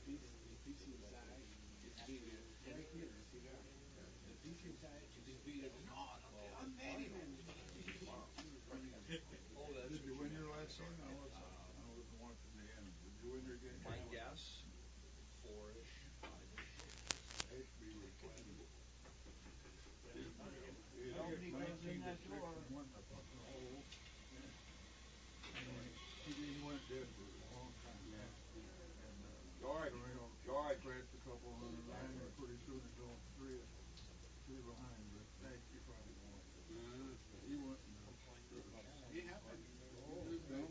the piece inside is bigger. Right here, see there? The piece inside is bigger. No, I'm ready, man. Oh, that's. Did you win your last one? I wasn't watching the end. Did you win your game? My guess, 4-ish, 5-ish. Nobody goes in that door. He went dead for a long time. George scratched a couple hundred line, and pretty soon he's on three behind, but he probably won. He went and It happened. You lose the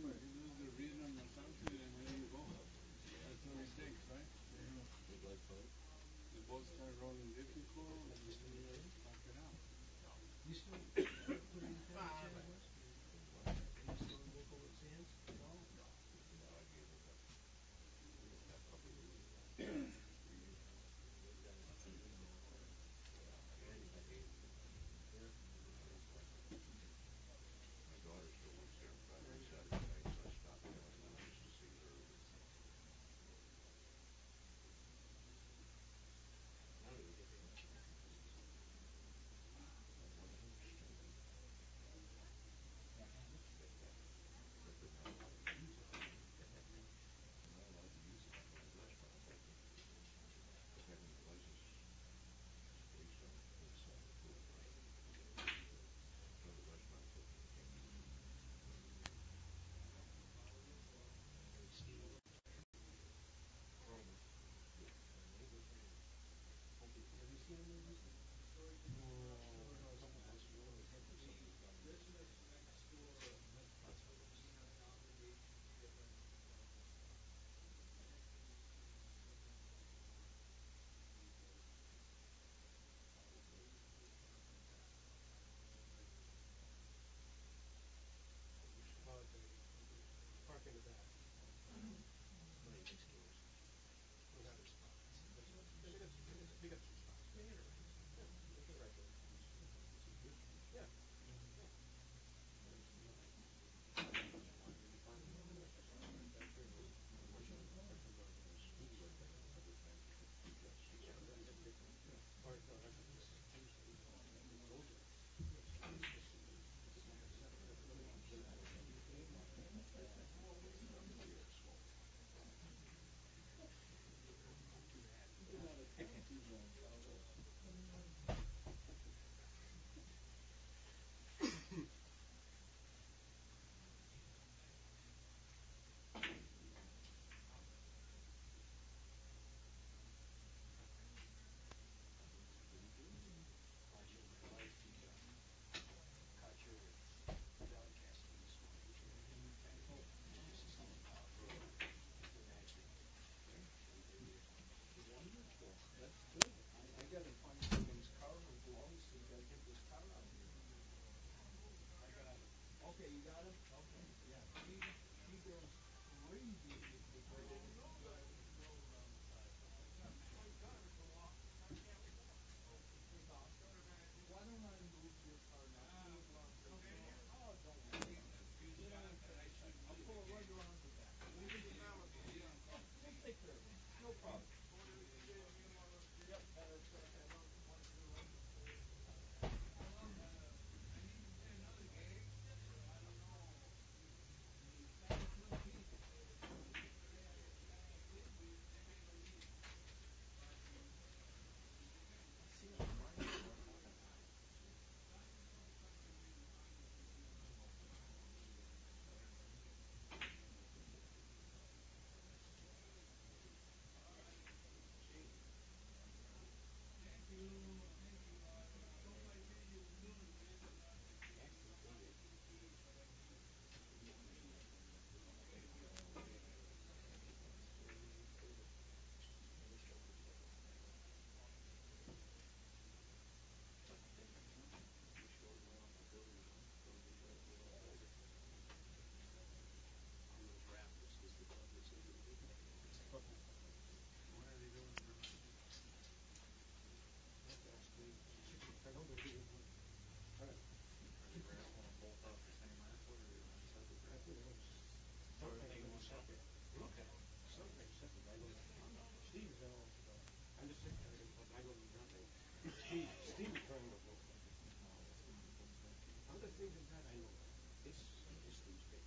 rhythm or something, and there you go. That's how it takes, right? The ball start rolling difficult, and then you fuck it out. You still put any kind of chance? You still work over the sands? No. Park in the back. They got 2 spots. Yeah, you're right. Yeah. That's good. I gotta find someone's car who belongs to, gotta get this car out of here. Okay, you got him? Okay, yeah. He goes crazy if I didn't drive go around the side. Why don't I move your car next to it while I'm taking it? Oh, don't worry. Sit on the side. I'll pull it right around the back. We'll take care of it. No problem. Yep, matter of fact, I don't want you to run the stairs. Steve's done all the stuff. I'm the secretary, but I don't do nothing. Steve is running the whole thing. Other things than that, I know nothing. It's Steve's thing.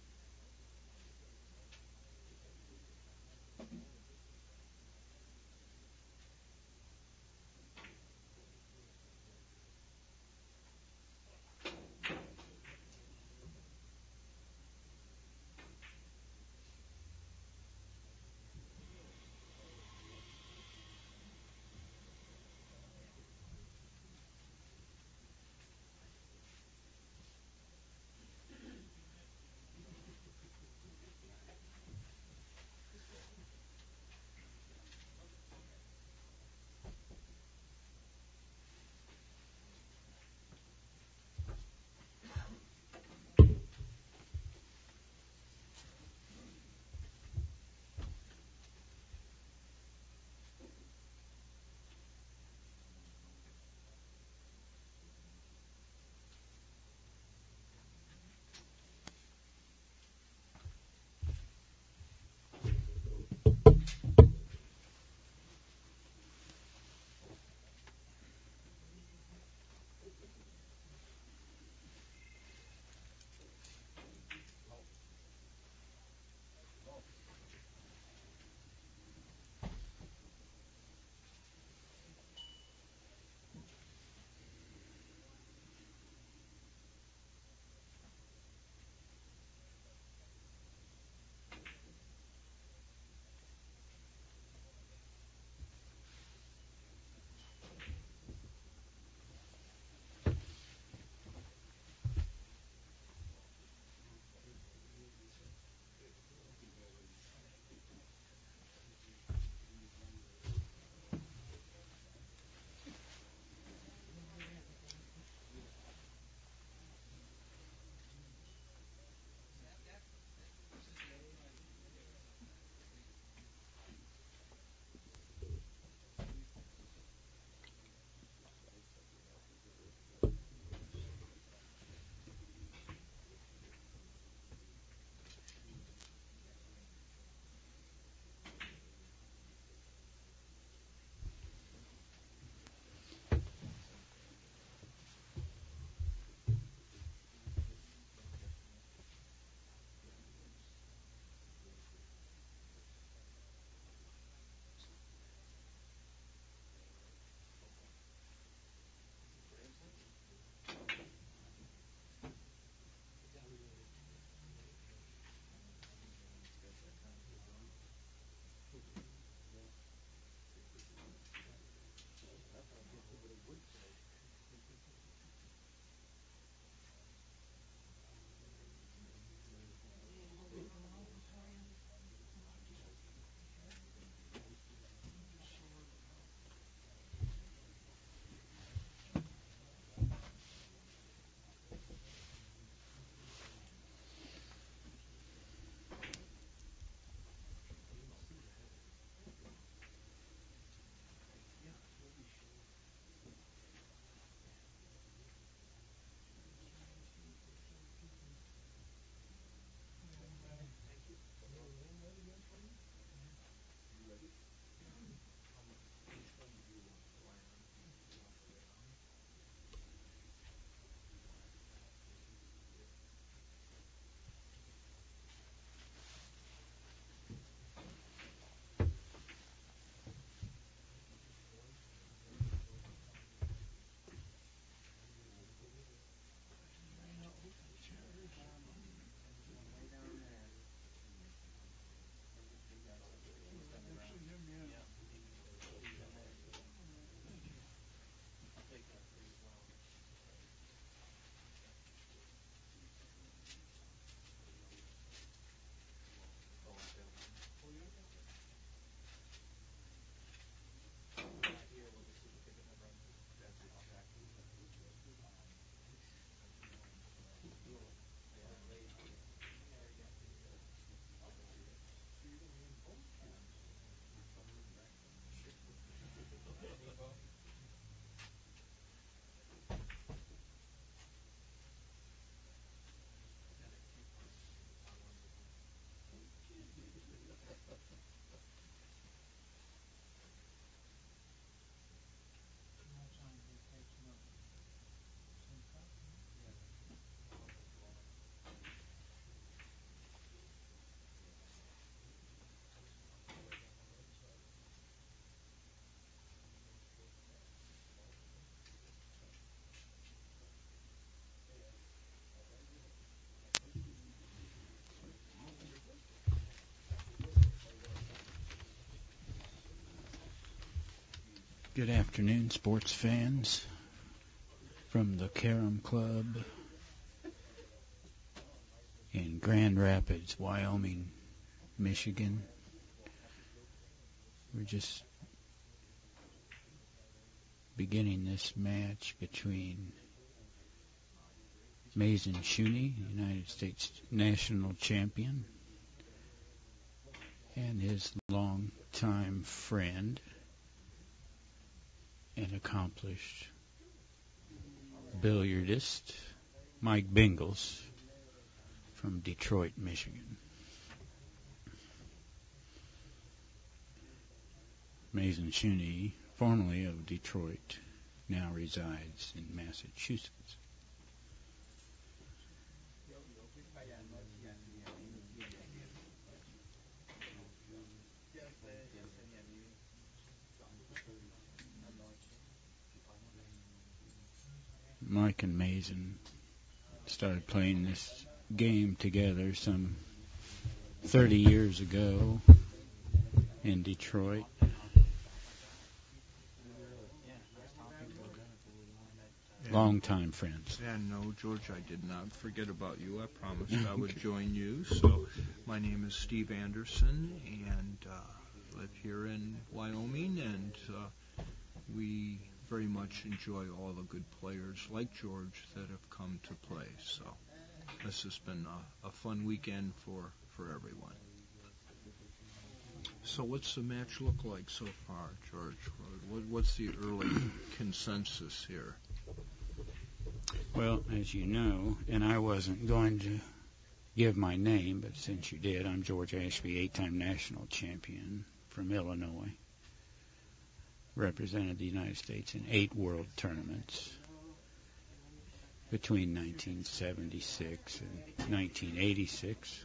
Good afternoon, sports fans from the Carom Club in Grand Rapids, Wyoming, Michigan. We're just beginning this match between Mazin Shooni, United States national champion, and his longtime friend and accomplished billiardist, Mike Bengels, from Detroit, Michigan. Mazin Shooni, formerly of Detroit, now resides in Massachusetts. Mike and Mazin started playing this game together some 30 years ago in Detroit. Longtime friends. Yeah, no, George, I did not forget about you. I promised I would join you. So my name is Steve Anderson, and live here in Wyoming, and we very much enjoy all the good players like George that have come to play. So this has been a fun weekend for everyone. So what's the match look like so far, George? What's the early consensus here? Well, as you know, and I wasn't going to give my name, but since you did, I'm George Ashby, 8-time national champion from Illinois. Represented the United States in 8 world tournaments between 1976 and 1986.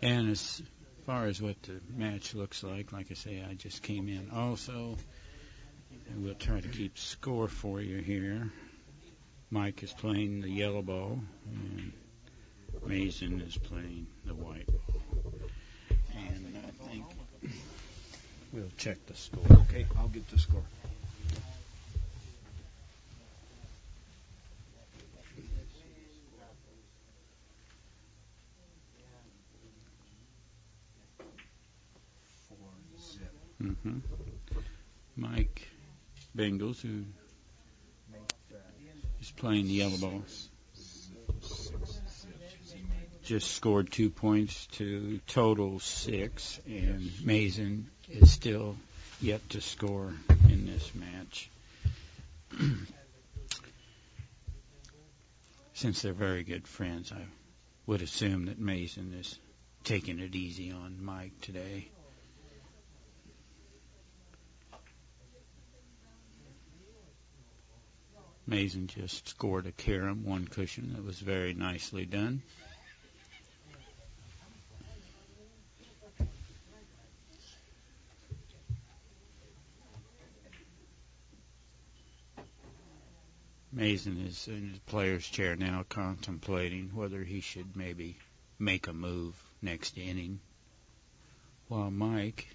And as far as what the match looks like I say, I just came in also. And we'll try to keep score for you here. Mike is playing the yellow ball, and Mazin is playing the white ball. And I think we'll check the score. Okay, I'll get the score. Mm-hmm. Mike Bengels, who is playing the yellow ball, just scored 2 points to total 6, and Mazin is still yet to score in this match. Since they're very good friends, I would assume that Mazin is taking it easy on Mike today. Mazin just scored a carom, 1 cushion. That was very nicely done. Mazin is in his player's chair now, contemplating whether he should maybe make a move next inning, while Mike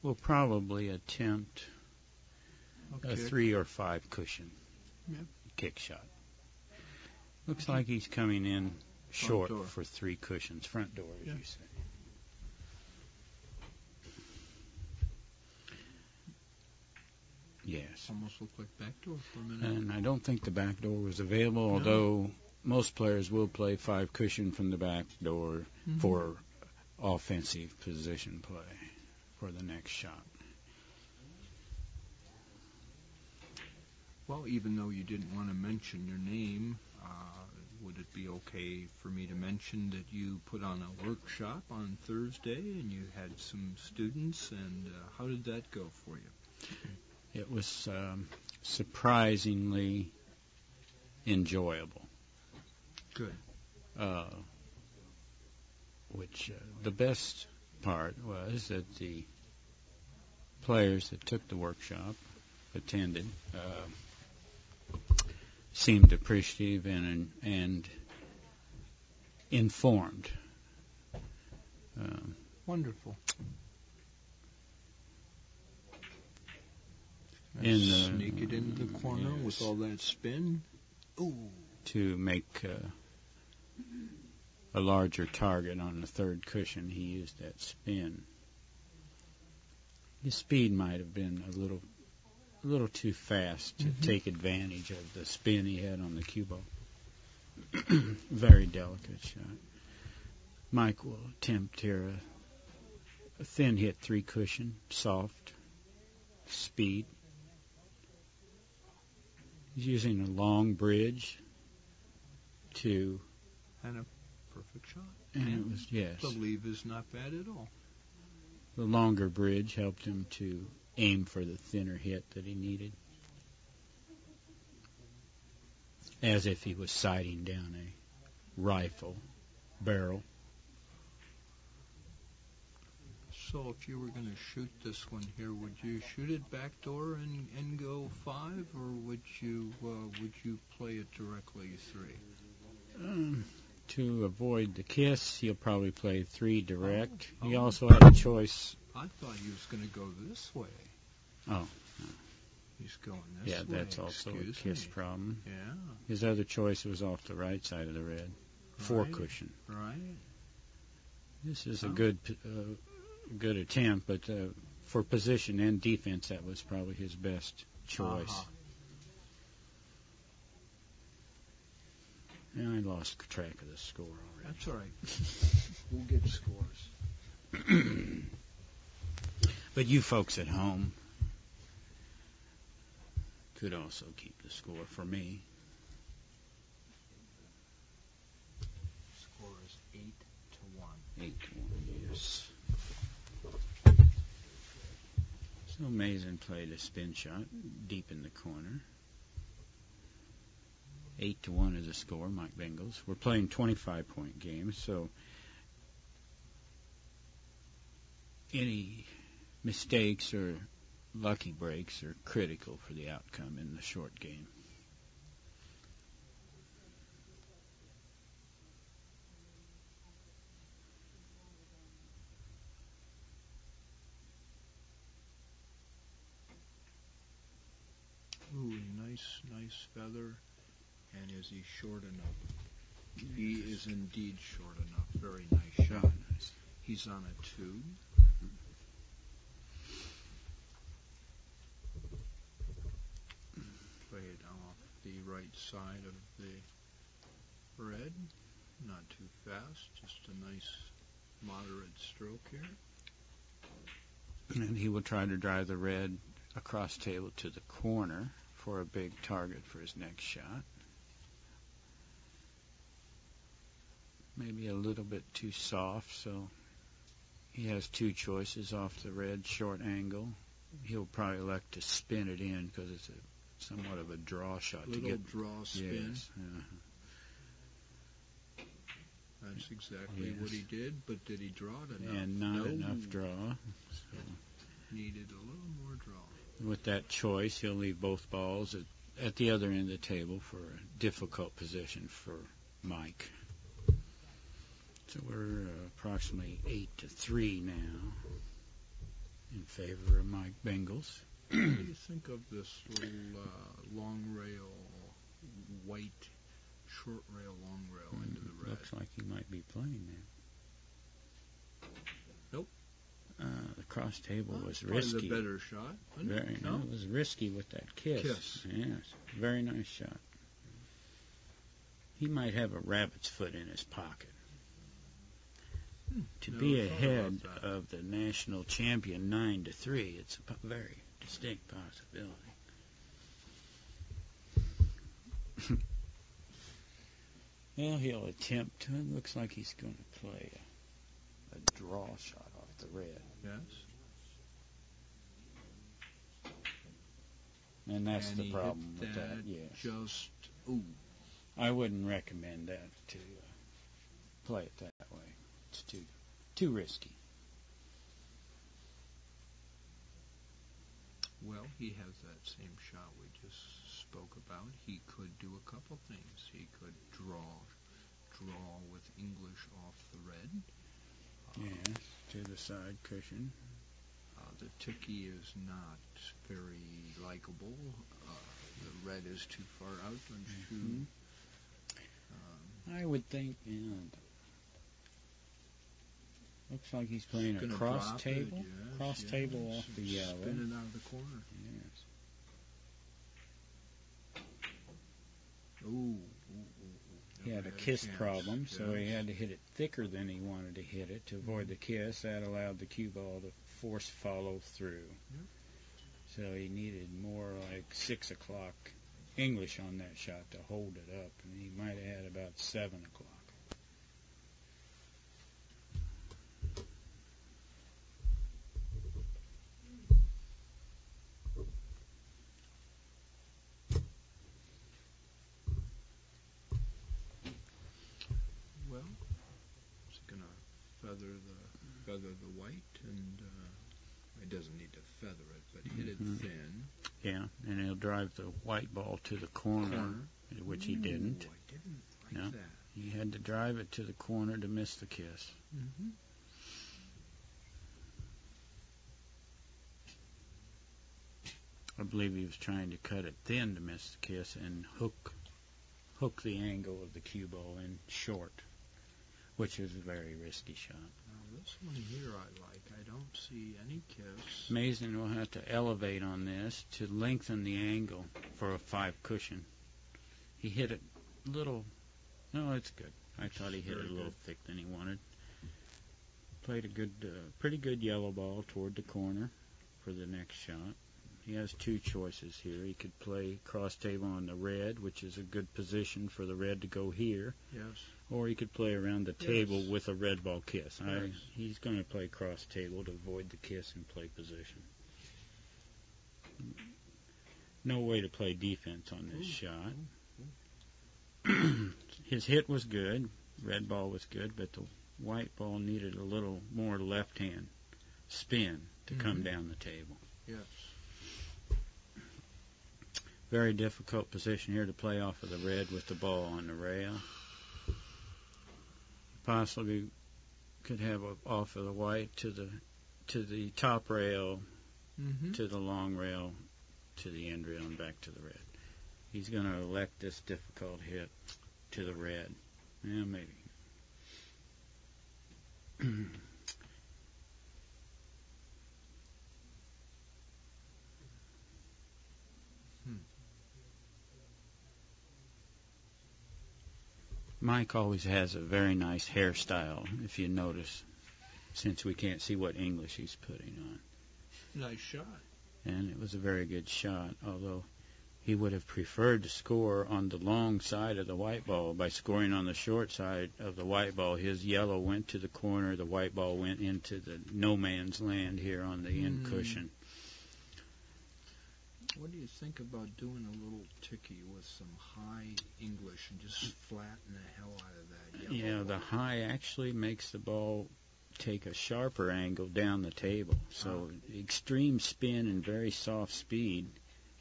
will probably attempt a 3 or 5 cushion kick shot. Looks like he's coming in short for 3 cushions. Front door, as you say. Yes. Almost looked like back door for a minute. And I don't think the back door was available, although most players will play 5 cushion from the back door for offensive position play for the next shot. Well, even though you didn't want to mention your name, would it be okay for me to mention that you put on a workshop on Thursday and you had some students, and how did that go for you? It was surprisingly enjoyable. Good. Which the best part was that the players that took the workshop, attended, seemed appreciative and informed. Wonderful. Sneak it into the corner with all that spin. Ooh. To make a larger target on the third cushion, he used that spin. His speed might have been a little too fast to take advantage of the spin he had on the cue ball. Very delicate shot. Mike will attempt here a thin hit three cushion, soft, speed. He's using a long bridge to... And a perfect shot. And it was, yes. The leave is not bad at all. The longer bridge helped him to aim for the thinner hit that he needed. As if he was sighting down a rifle barrel. So if you were going to shoot this one here, would you shoot it backdoor and go 5, or would you play it directly 3? To avoid the kiss, he'll probably play 3 direct. Oh. He also had a choice. I thought he was going to go this way. Oh. He's going this way. Yeah, that's also a kiss problem. Yeah. His other choice was off the right side of the red. 4 cushion. Right. This is a good attempt, but for position and defense, that was probably his best choice. And I lost track of the score already. That's all right. We'll get scores. But you folks at home could also keep the score for me. Score is 8-1. 8-1, yes. So Mazin played a spin shot deep in the corner. 8-1 is the score, Mike Bengels. We're playing 25-point games, so any mistakes or lucky breaks are critical for the outcome in the short game. Ooh, nice feather. And is he short enough? He is indeed short enough. Very nice shot. Nice. He's on a 2. Play it off the right side of the red. Not too fast. Just a nice moderate stroke here. And he will try to drive the red across table to the corner for a big target for his next shot. Maybe a little bit too soft, so he has 2 choices off the red short angle. He'll probably elect to spin it in because it's somewhat of a draw shot. Little draw spin. Yes. That's exactly what he did, but did he draw it enough? And not enough draw. So needed a little more draw. with that choice, he'll leave both balls at the other end of the table for a difficult position for Mike. So we're approximately 8-3 now in favor of Mike Bengals. What do you think of this little long rail, white, short rail, long rail into the red? Looks like he might be playing there. Nope. The cross table was Probably risky. the better shot. No, it was risky with that kiss. Yes, very nice shot. He might have a rabbit's foot in his pocket. To be ahead of the national champion 9-3, it's a very distinct possibility. Well, he'll attempt to. It looks like he's going to play a draw shot off the red. Yes. And that's the problem with that. Yes. Just, ooh. I wouldn't recommend that to play it that way. It's too risky. Well, he has that same shot we just spoke about. He could do a couple things. He could draw with English off the red. Yes, to the side cushion. The tiki is not very likable. The red is too far out and too... I would think, looks like he's playing a cross table. Cross table off the yellow. Spin it out of the corner. Yes. Ooh. He had a kiss problem, so he had to hit it thicker than he wanted to hit it to avoid the kiss. That allowed the cue ball to force follow through. Yep. So he needed more like 6 o'clock English on that shot to hold it up, and he might have had about 7 o'clock. Well, it's going to feather the white, and it doesn't need to feather it, but hit it thin. Yeah, and he'll drive the white ball to the corner. Which he didn't. I didn't like that. He had to drive it to the corner to miss the kiss. Mm-hmm. I believe he was trying to cut it thin to miss the kiss and hook the angle of the cue ball in short, which is a very risky shot. Now this one here I like. I don't see any kiss. Mazin will have to elevate on this to lengthen the angle for a 5 cushion. He hit it a little... No, it's good. I thought he hit it a little thick than he wanted. Played a good, pretty good yellow ball toward the corner for the next shot. He has 2 choices here. He could play cross table on the red, which is a good position for the red to go here. Yes. Or he could play around the table with a red ball kiss. Yes. He's going to play cross table to avoid the kiss and play position. No way to play defense on this shot. His hit was good. Red ball was good, but the white ball needed a little more left-hand spin to come down the table. Yes. Very difficult position here to play off of the red with the ball on the rail. Possibly could have off of the white to the top rail, to the long rail, to the end rail, and back to the red. He's going to elect this difficult hit to the red. Yeah, maybe. Mike always has a very nice hairstyle, if you notice, since we can't see what English he's putting on. Nice shot. And it was a very good shot, although he would have preferred to score on the long side of the white ball. By scoring on the short side of the white ball, his yellow went to the corner, the white ball went into the no man's land here on the end cushion. What do you think about doing a little tiki with some high English and just flatten the hell out of that yellow Yeah, the high actually makes the ball take a sharper angle down the table. So extreme spin and very soft speed.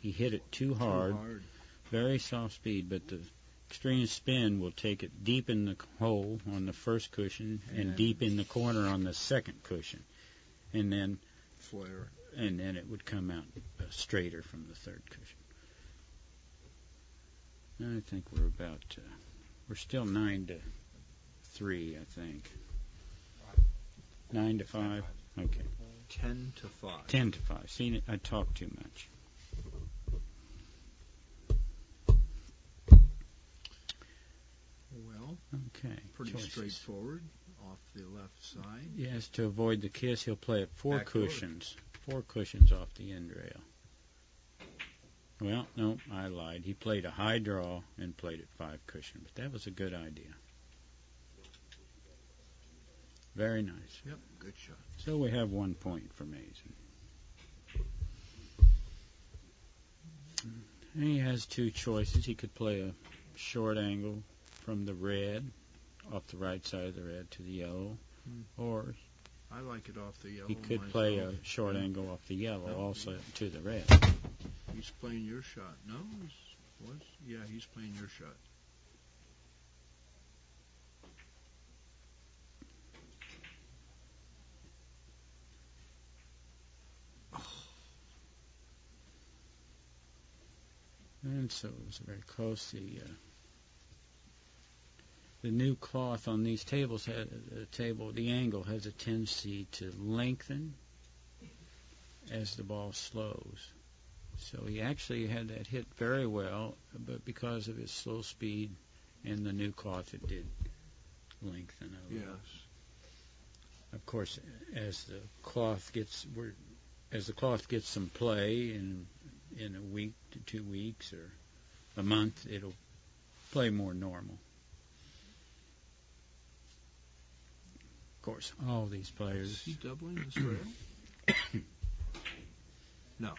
He hit it too hard. Very soft speed, but the extreme spin will take it deep in the hole on the first cushion and deep in the corner on the second cushion. And then flare. And then it would come out straighter from the third cushion. I think we're still 9-3, I think. 9-5? Okay. 10-5. 10-5. See, I talk too much. Well, okay. Pretty straightforward off the left side. Yes, to avoid the kiss, he'll play it 4 cushions. 4 cushions off the end rail. Well, no, I lied. He played a high draw and played it 5 cushion, but that was a good idea. Very nice. Yep, good shot. So we have 1 point for Mazin. And he has 2 choices. He could play a short angle from the red, off the right side of the red to the yellow, or I like it off the yellow. he could play a short angle off the yellow also to the red. He's playing your shot. No? Yeah, he's playing your shot. again, so it was very close. The new cloth on these tables the angle has a tendency to lengthen as the ball slows. So he actually had that hit very well, but because of his slow speed and the new cloth, it did lengthen a little. Yes. Of course, as the cloth gets some play in a week to 2 weeks or a month, it'll play more normal. Of course, all these players. Is he doubling his rail? No.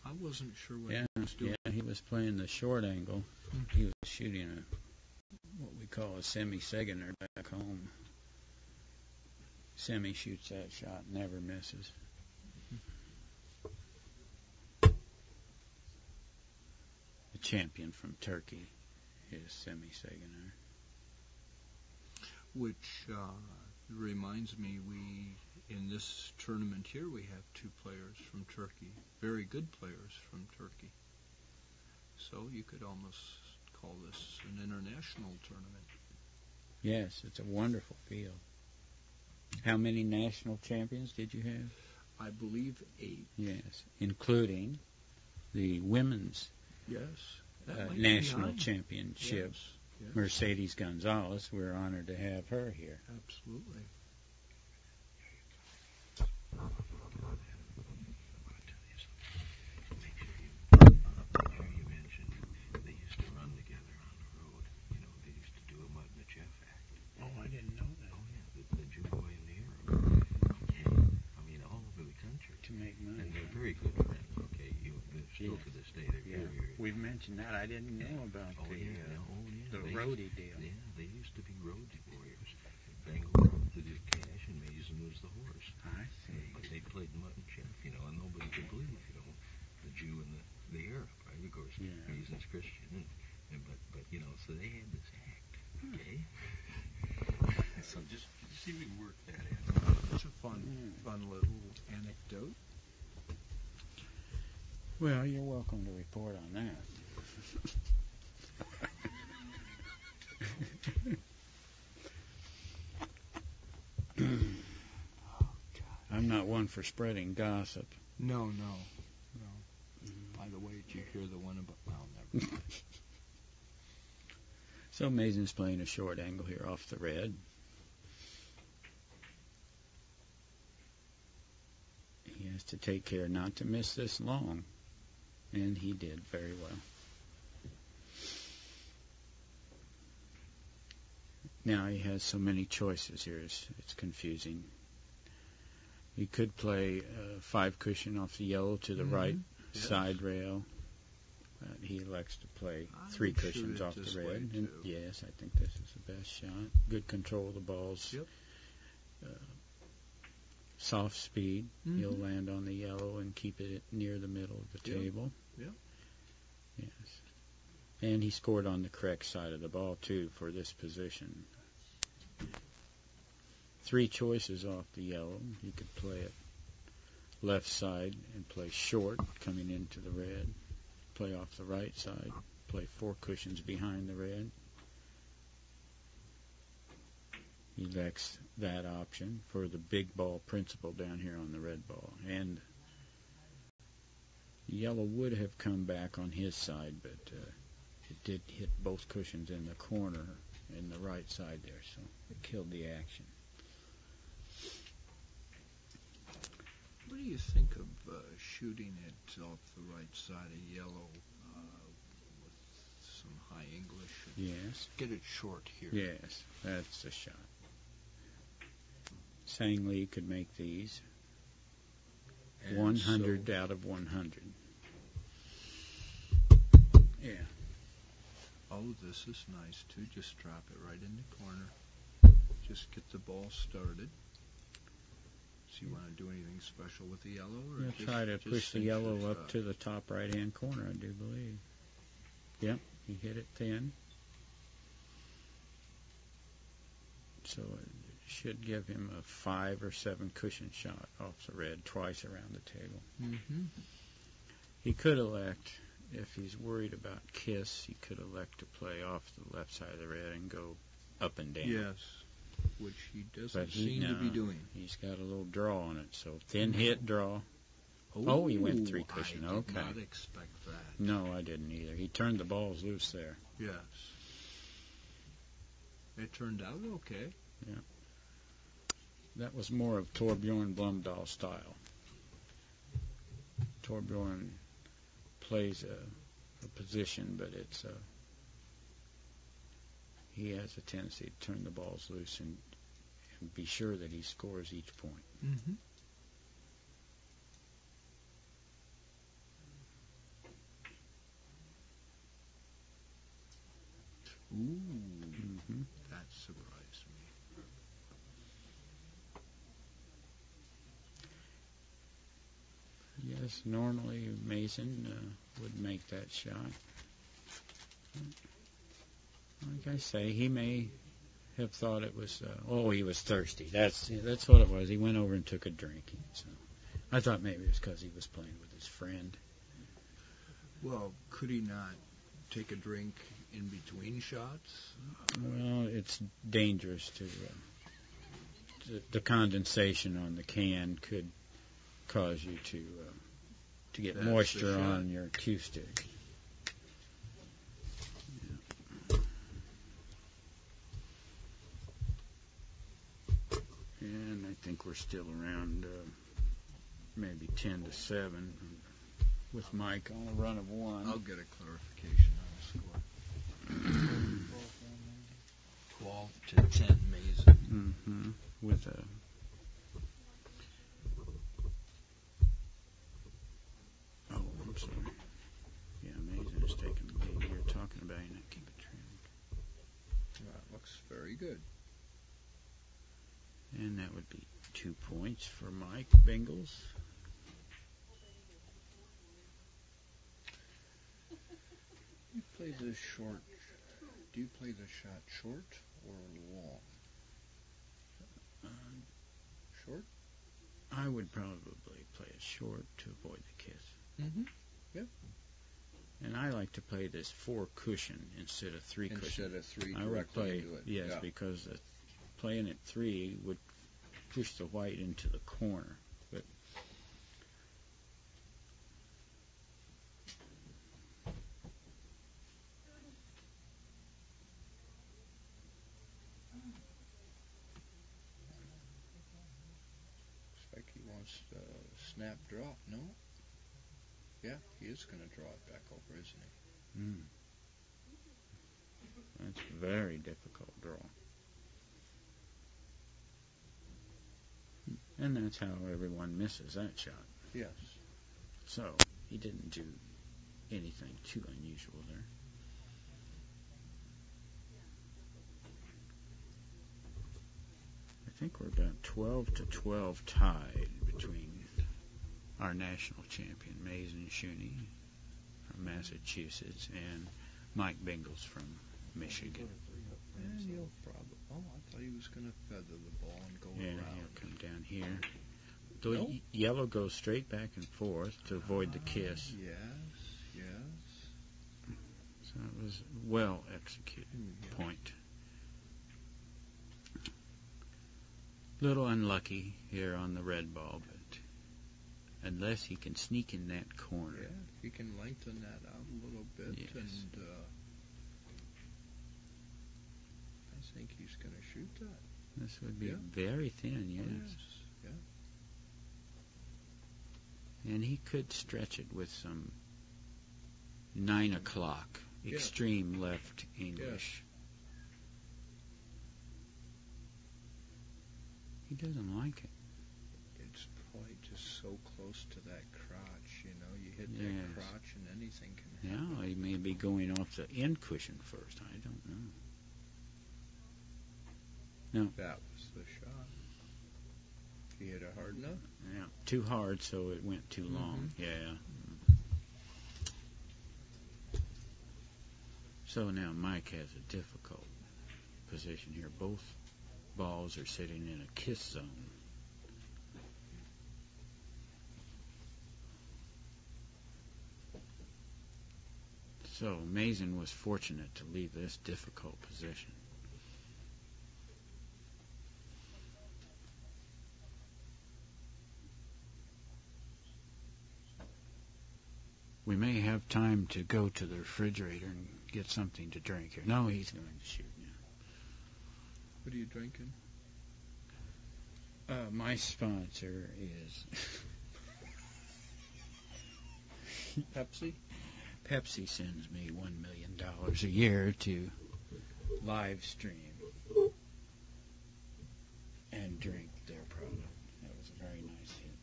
I wasn't sure what he was doing. Yeah, he was playing the short angle. He was shooting what we call a semi-Segener back home. Semi shoots that shot, never misses. The champion from Turkey is semi-Segener. Which reminds me, in this tournament here, we have 2 players from Turkey, very good players from Turkey. So you could almost call this an international tournament. Yes, it's a wonderful field. How many national champions did you have? I believe 8. Yes, including the women's national championship. Yes. Yes. Mercedes Gonzalez, we're honored to have her here. Absolutely. You mentioned they used to run together on the road. You know, they used to do a Mud and the Jeff act. Oh, I didn't know that. Oh, yeah, the Jew boy and the Arab. Okay. I mean, all over the country. To make money. And they're very good friends, okay? They're still to this day, they're very, very... We've mentioned that. I didn't know about the roadie deal. Yeah, they used to be road warriors. Bengels with his cash and Mazin was the horse. I see. But they played Mud and Jeff, you know, and nobody could believe, you know, the Jew and the Arab, right? Of course, Mazin's Christian, but you know, so they had this act, okay? So just see if we can work that in. It's a fun little anecdote. Well, you're welcome to report on that. I'm not one for spreading gossip. No. By the way, did you hear the one about... Well, never mind. So Mazin's playing a short angle here off the red. He has to take care not to miss this long. And he did very well. Now he has so many choices here, it's confusing. He could play 5 cushion off the yellow to the right side rail. He elects to play 3 cushions off the red. And yes, I think this is the best shot. Good control of the balls. Yep. Soft speed. He'll land on the yellow and keep it near the middle of the table. Yep. Yes. And he scored on the correct side of the ball, too, for this position. 3 choices off the yellow. He could play it left side and play short, coming into the red. Play off the right side. Play 4 cushions behind the red. He elects that option for the big ball principle down here on the red ball. And yellow would have come back on his side, but it did hit both cushions in the corner in the right side there, so it killed the action. What do you think of shooting it off the right side of yellow with some high English? Yes. Get it short here. Yes, that's the shot. Sang Lee could make these. And 100 out of 100. Yeah. Oh, this is nice, too. Just drop it right in the corner. Just get the ball started. So you want to do anything special with the yellow? Or You'll try to push the yellow up to the top right-hand corner, I do believe. Yep, he hit it thin. So it should give him a 5 or 7 cushion shot off the red twice around the table. He could elect, if he's worried about kiss, he could elect to play off the left side of the red and go up and down. Yes, which he doesn't But he, seem to be doing. He's got a little draw on it, so thin hit draw. Oh, he went 3 cushion. I Okay. did not expect that. No, I didn't either. He turned the balls loose there. Yes. It turned out okay. Yeah. That was more of Torbjorn Blomdahl style. Torbjorn plays a position, but it's he has a tendency to turn the balls loose and be sure that he scores each point. Mm-hmm. Ooh, that surprised me. Yes, normally Mazin would make that shot. Like I say, he may have thought it was. He was thirsty. That's what it was. He went over and took a drink. So I thought maybe it was because he was playing with his friend. Well, could he not take a drink in between shots? Well, it's dangerous to. The condensation on the can could cause you to get That's moisture on your cue stick. And I think we're still around maybe 10-7 with Mike on a run of 1. I'll get a clarification on the score. 12-10, Mazin. Mm-hmm. With a I'm sorry. Yeah, Mazin is taking the lead here, talking about it, and I keep it trimmed. That looks very good. And that would be 2 points for Mike Bengels. You play this short. Do you play the shot short or long? Short? I would probably play it short to avoid the kiss. Mm-hmm. Yep. And I like to play this 4 cushion instead of 3 cushion. Instead of 3 I would directly play, into it. yes, Yeah. because playing at 3 would push the white into the corner. But Looks like he wants to snap drop, no? Yeah, he is going to draw it back over, isn't he? That's a very difficult draw. And that's how everyone misses that shot. Yes. So he didn't do anything too unusual there. I think we're about 12-12 tied between our national champion, Mazin Shooni from Massachusetts, and Mike Bengels from Michigan. And he'll probably. Oh, I thought he was going to feather the ball and go Yeah, around. he'll come down here. The Nope. yellow goes straight back and forth to avoid the kiss. Yes. So it was well executed. Yeah. Point. Little unlucky here on the red ball, but unless he can sneak in that corner. Yeah, he can lengthen that out a little bit, Yes. and I think he's going to shoot that. This would be Yeah. very thin, yes. Yeah. And he could stretch it with some 9 o'clock, Yeah. extreme left English. He doesn't like it. It's probably just so close to that crotch, You hit Yes. that crotch and anything can happen. Now he may be going off the end cushion first. I don't know. No. That was the shot. He hit it hard enough. Yeah, too hard, so it went too long. Yeah. So now Mike has a difficult position here. Both balls are sitting in a kiss zone. So Mazin was fortunate to leave this difficult position. We may have time to go to the refrigerator and get something to drink here. No, he's going to shoot now. What are you drinking? My sponsor is Pepsi? Pepsi sends me $1 million a year to live stream and drink their product. That was a very nice hit.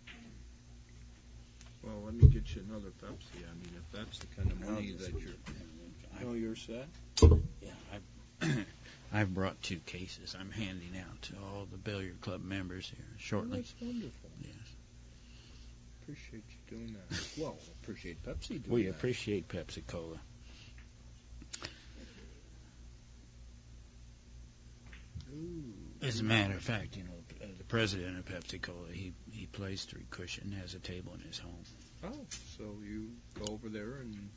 Well, let me get you another Pepsi. I mean, if that's the kind of money that you're... you're set? Yeah, I've brought 2 cases. I'm handing out to all the billiard club members here shortly. Oh, that's wonderful. Yes. Appreciate you doing that. Well, appreciate Pepsi doing that. We appreciate Pepsi Cola. As a matter of fact, the president of Pepsi Cola, he plays 3 cushion, has a table in his home. Oh, so you go over there and...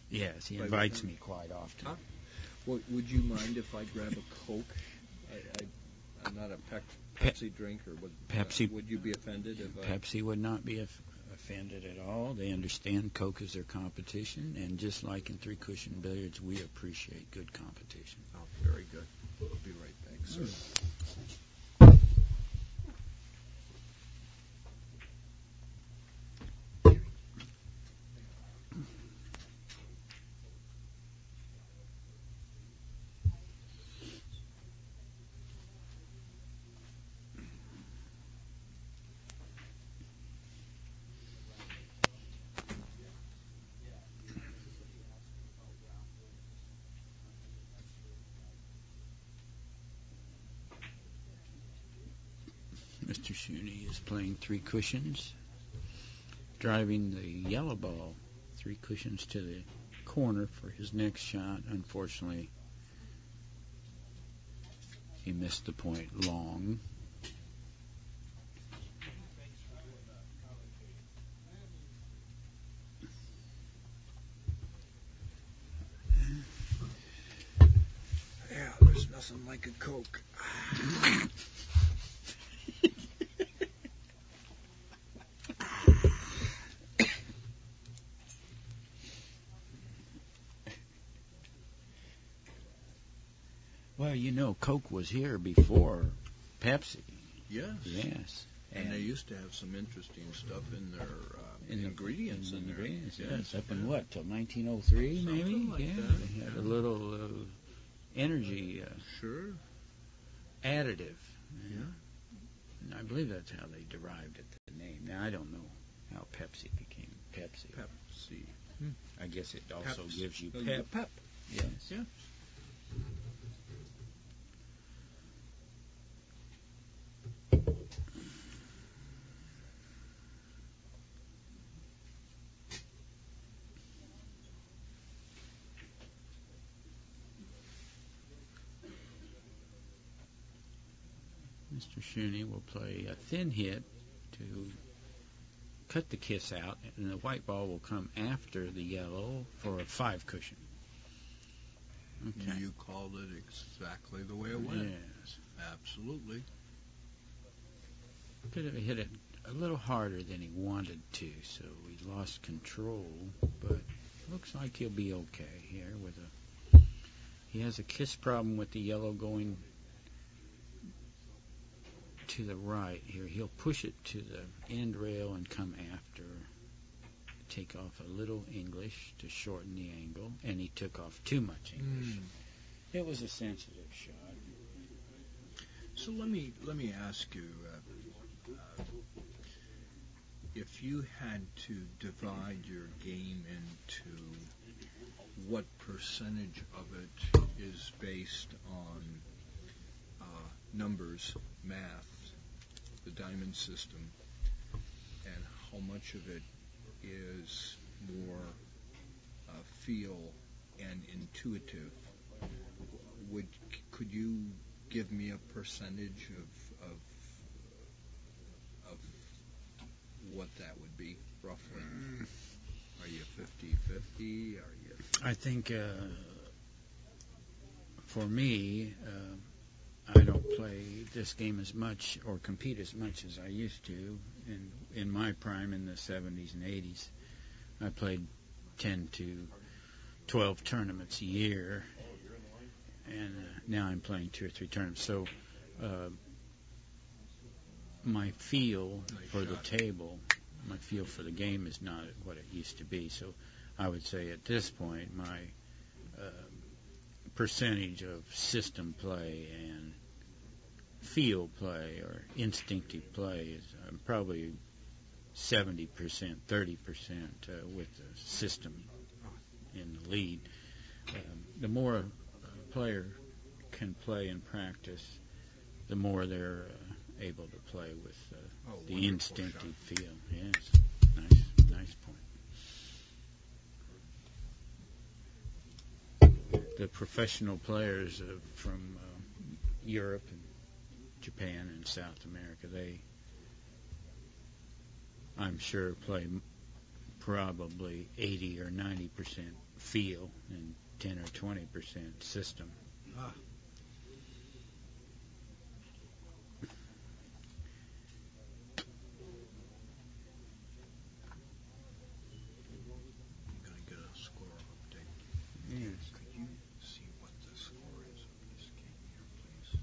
Yes, he invites me quite often. Huh? Well, would you mind if I grab a Coke? I'm not a Pepsi drinker. Would you be offended if Pepsi would not be offended at all. They understand Coke is their competition, and just like in 3 cushion billiards, we appreciate good competition. Oh, very good. I'll be right back, sir. Mr. Shooni is playing 3 cushions, driving the yellow ball 3 cushions to the corner for his next shot. Unfortunately, he missed the point long. Yeah, there's nothing like a Coke. Well, Coke was here before Pepsi. Yes. Yes. And they used to have some interesting stuff in their ingredients. Yes. Up in what, till 1903 maybe? Something like that. They had a little energy additive. Yeah. And I believe that's how they derived it, the name. Now, I don't know how Pepsi became Pepsi. Pepsi. I guess it also gives you pep. pep. Yes. Yeah. Mr. Shooni will play a thin hit to cut the kiss out, and the white ball will come after the yellow for a 5 cushion. Okay. You called it exactly the way it went. Yes. Absolutely. Could have hit it a little harder than he wanted to, so he lost control, but looks like he'll be okay here with he has a kiss problem with the yellow going to the right here. He'll push it to the end rail and come after. Take off a little English to shorten the angle, and he took off too much English. It was a sensitive shot. So let me ask you, if you had to divide your game into what percentage of it is based on numbers, math, the diamond system, and how much of it is more feel and intuitive, could you give me a percentage of what that would be, roughly? Are you 50-50? Are you? I think for me, I don't play this game as much or compete as much as I used to. In my prime in the 70s and 80s, I played 10 to 12 tournaments a year, and now I'm playing 2 or 3 tournaments. So my feel for the table, my feel for the game is not what it used to be. So I would say at this point, my percentage of system play and feel play or instinctive play is probably 70%, 30% with the system in the lead. The more a player can play and practice, the more they're able to play with the instinctive feel. Yes, nice point. The professional players from Europe and Japan and South America, I'm sure, play probably 80 or 90% feel and 10 or 20% system. I'm going to get a score update. Yes. Could you see what the score is of this game here, please?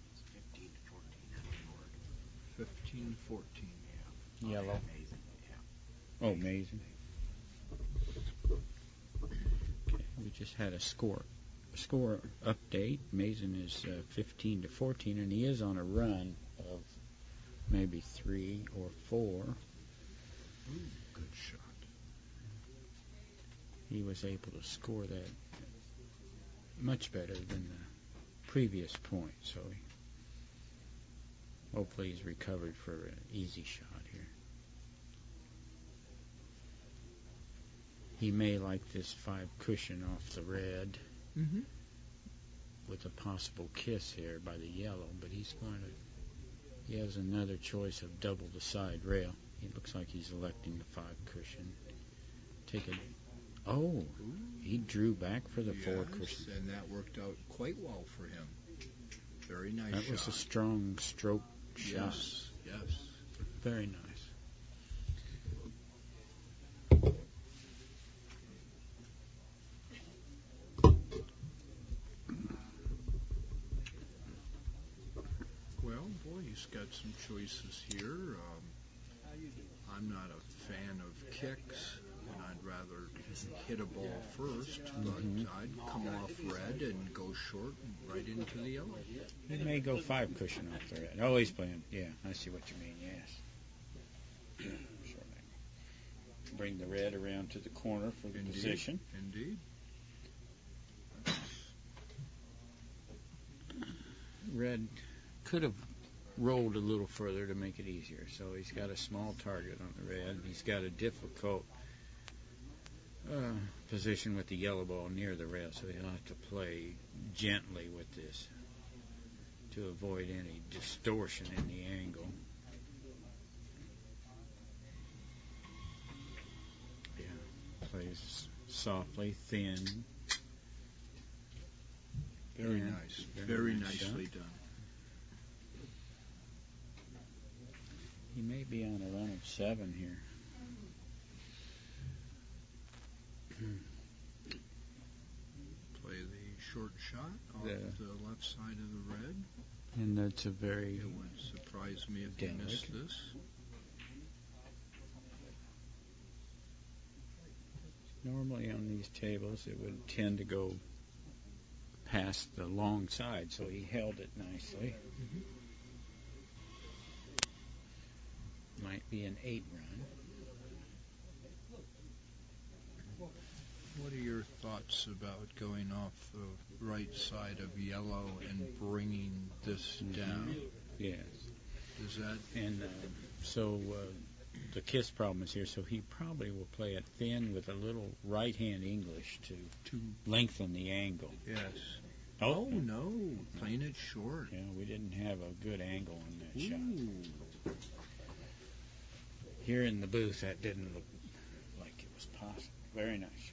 It's 15-14 on the board. 15-14. Yeah. Yellow. Amazing. Yeah. Oh, amazing. Okay, we just had a score update. Mazin is 15-14, and he is on a run of maybe 3 or 4. Ooh, good shot. He was able to score that much better than the previous point, so hopefully he's recovered for an easy shot here. He may like this 5 cushion off the red with a possible kiss here by the yellow, but he has another choice of double the side rail. It looks like he's electing the 5 cushion. He drew back for the 4 cushion. And that worked out quite well for him. Very nice shot. That was a strong stroke shot. Yes. Very nice. Well, boy, he's got some choices here. I'm not a fan of kicks, and I'd rather hit a ball first, but I'd come off red and go short and right into the yellow. He may go 5 cushion off the red. Oh, he's playing. Yeah, I see what you mean. Yes. Sure. Bring the red around to the corner for the position. Indeed. Red could have rolled a little further to make it easier. So he's got a small target on the red. He's got a difficult position with the yellow ball near the rail, so he'll have to play gently with this to avoid any distortion in the angle. Yeah, plays softly, thin. Very nice. Very nicely done. He may be on a run of 7 here. Play the short shot off the left side of the red. And that's a very... It would surprise me if he missed this. Normally on these tables it would tend to go past the long side, so he held it nicely. Might be an 8 run. What are your thoughts thoughts about going off the right side of yellow and bringing this down? Yes. Is that And so the kiss problem is here, so he probably will play it thin with a little right-hand English to lengthen the angle. yes? Oh, no, playing it short. yeah, we didn't have a good angle on that shot. Ooh. Here in the booth, that didn't look like it was possible. Very nice.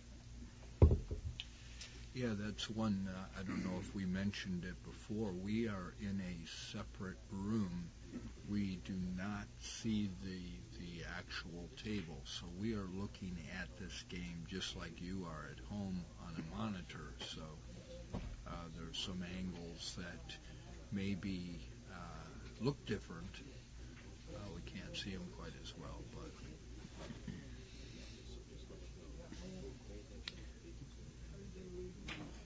Yeah, that's one. I don't know if we mentioned it before. We are in a separate room. We do not see the actual table, so we are looking at this game just like you are at home on a monitor. So there's some angles that maybe look different. We can't see them quite as well, but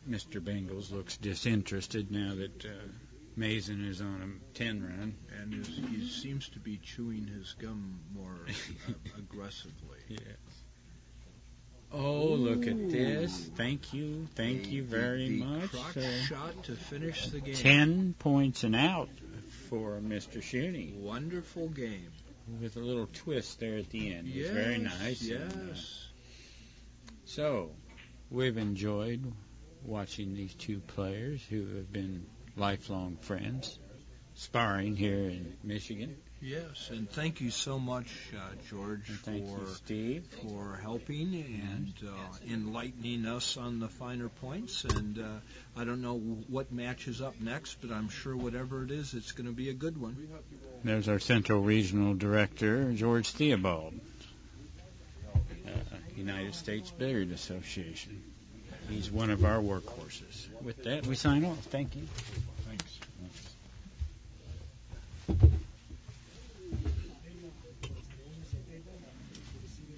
Mr. Bengels looks disinterested now that Mazin is on a 10 run. and he seems to be chewing his gum more aggressively. Yes. Oh, look at this. Thank you. Thank you very much. Croc shot to finish the game. 10 points and out for Mr. Shooni Wonderful game. with a little twist there at the end. It was very nice. Yes. And, so, we've enjoyed watching these two players who have been lifelong friends, sparring here in Michigan. Yes, and thank you so much, George, And thank you, Steve. for helping and enlightening us on the finer points. And I don't know what match is up next, but I'm sure whatever it is, it's going to be a good one. There's our Central Regional Director, George Theobald, United States Billiard Association. He's one of our workhorses. With that, we sign off. Thank you. Thanks.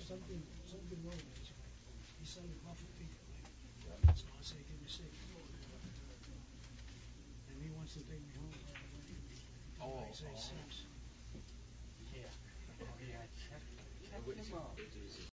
Something wrong with it. He signed it off with people, right? So I say, give me 6. And he wants to take me home. Oh, I say 6. yeah. Oh, yeah. Check him out.